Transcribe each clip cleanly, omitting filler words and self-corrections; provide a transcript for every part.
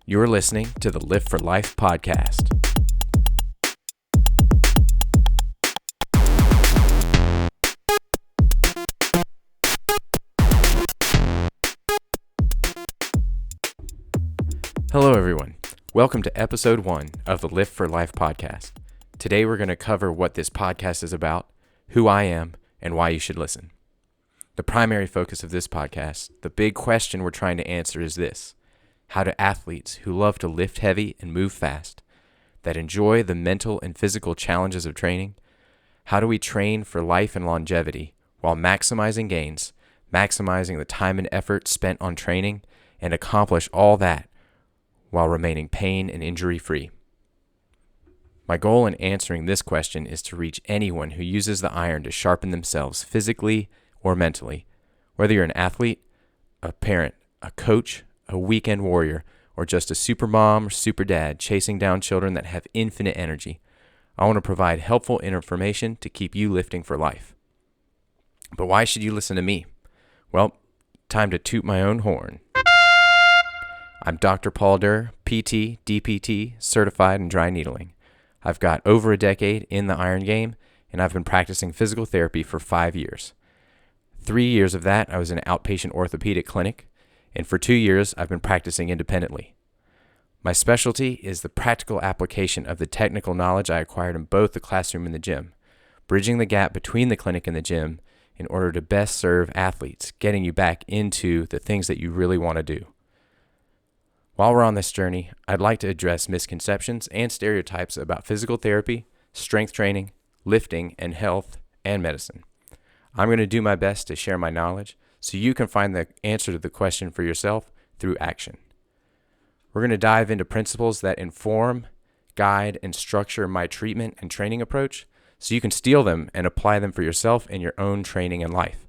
You're listening to the Lift for Life podcast. Hello, everyone. Welcome to episode 1 of the Lift for Life podcast. Today, we're going to cover what this podcast is about, who I am, and why you should listen. The primary focus of this podcast, the big question we're trying to answer is this: how do athletes who love to lift heavy and move fast, that enjoy the mental and physical challenges of training, how do we train for life and longevity while maximizing gains, maximizing the time and effort spent on training, and accomplish all that while remaining pain and injury-free? My goal in answering this question is to reach anyone who uses the iron to sharpen themselves physically or mentally, whether you're an athlete, a parent, a coach, a weekend warrior, or just a super mom or super dad chasing down children that have infinite energy. I want to provide helpful information to keep you lifting for life. But why should you listen to me? Well, time to toot my own horn. I'm Dr. Paul Derr, PT, DPT, certified in dry needling. I've got over a decade in the iron game, and I've been practicing physical therapy for 5 years. 3 years of that, I was in an outpatient orthopedic clinic, and for 2 years, I've been practicing independently. My specialty is the practical application of the technical knowledge I acquired in both the classroom and the gym, bridging the gap between the clinic and the gym in order to best serve athletes, getting you back into the things that you really want to do. While we're on this journey, I'd like to address misconceptions and stereotypes about physical therapy, strength training, lifting, and health and medicine. I'm going to do my best to share my knowledge so you can find the answer to the question for yourself through action. We're going to dive into principles that inform, guide, and structure my treatment and training approach so you can steal them and apply them for yourself in your own training and life.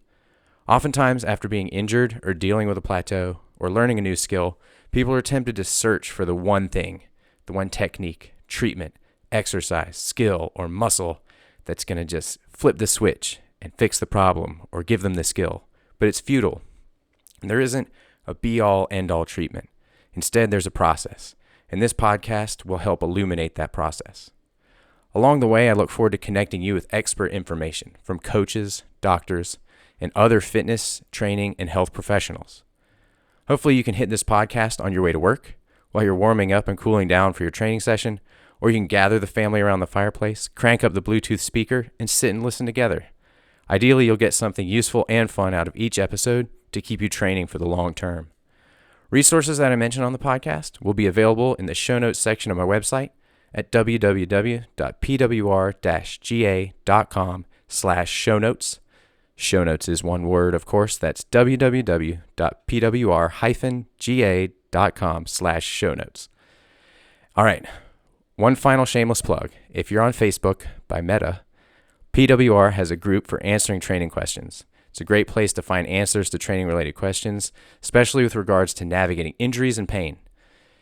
Oftentimes, after being injured or dealing with a plateau or learning a new skill, people are tempted to search for the one thing, the one technique, treatment, exercise, skill, or muscle that's going to just flip the switch and fix the problem or give them the skill. But it's futile. There isn't a be-all, end-all treatment. Instead, there's a process, and this podcast will help illuminate that process. Along the way, I look forward to connecting you with expert information from coaches, doctors, and other fitness, training, and health professionals. Hopefully you can hit this podcast on your way to work, while you're warming up and cooling down for your training session, or you can gather the family around the fireplace, crank up the Bluetooth speaker, and sit and listen together. Ideally, you'll get something useful and fun out of each episode to keep you training for the long term. Resources that I mentioned on the podcast will be available in the show notes section of my website at www.pwr-ga.com/show notes. Show notes is one word, of course. That's www.pwr-ga.com/show notes. All right. One final shameless plug. If you're on Facebook by Meta, PWR has a group for answering training questions. It's a great place to find answers to training-related questions, especially with regards to navigating injuries and pain.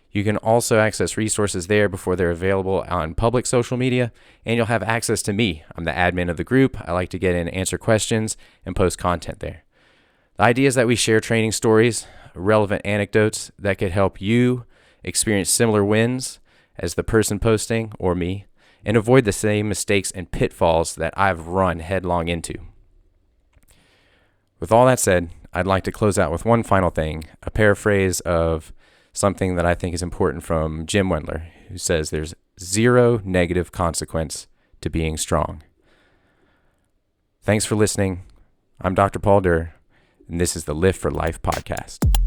You can also access resources there before they're available on public social media, and you'll have access to me. I'm the admin of the group. I like to get in, answer questions, and post content there. The idea is that we share training stories, relevant anecdotes that could help you experience similar wins as the person posting or me, and avoid the same mistakes and pitfalls that I've run headlong into. With all that said, I'd like to close out with one final thing, a paraphrase of something that I think is important from Jim Wendler, who says there's zero negative consequence to being strong. Thanks for listening. I'm Dr. Paul Derr, and this is the Lift for Life podcast.